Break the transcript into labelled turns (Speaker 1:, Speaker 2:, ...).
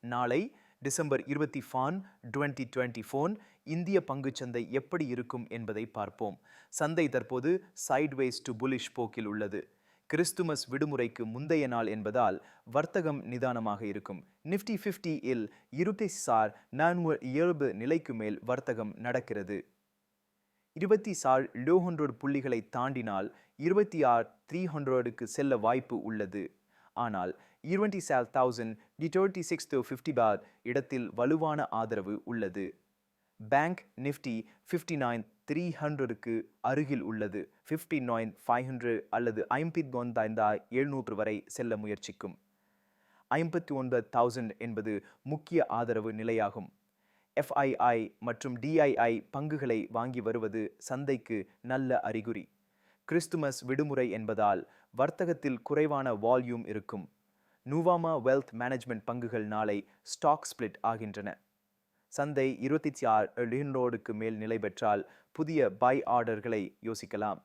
Speaker 1: நாளை டிசம்பர் 2024 இந்திய பங்குச்சந்தை எப்படி இருக்கும் என்பதை பார்ப்போம். சந்தை தற்போது சைட்வேஸ் டு புலிஷ் போக்கில் உள்ளது. கிறிஸ்துமஸ் விடுமுறைக்கு முந்தைய நாள் என்பதால் வர்த்தகம் நிதானமாக இருக்கும். நிஃப்டி 50 இல் 24,470 நிலைக்கு மேல் வர்த்தகம் நடக்கிறது. 200 புள்ளிகளை தாண்டினால் 26,300க்கு செல்ல வாய்ப்பு உள்ளது. ஆனால் 26,036 பார் இடத்தில் வலுவான ஆதரவு உள்ளது. பேங்க் நிஃப்டி 59,300க்கு அருகில் உள்ளது. 59,500 அல்லது 59,700 வரை செல்ல முயற்சிக்கும். 59,000 என்பது முக்கிய ஆதரவு நிலையாகும். FII மற்றும் DII பங்குகளை வாங்கி வருவது சந்தைக்கு நல்ல அறிகுறி. கிறிஸ்துமஸ் விடுமுறை என்பதால் வர்த்தகத்தில் குறைவான வால்யூம் இருக்கும். நுவாமா வெல்த் மேனேஜ்மெண்ட் பங்குகள் நாளை ஸ்டாக் ஸ்பிளிட் ஆகின்றன. சந்தை 26,700க்கு மேல் நிலை பெற்றால் புதிய பை ஆர்டர்களை யோசிக்கலாம்.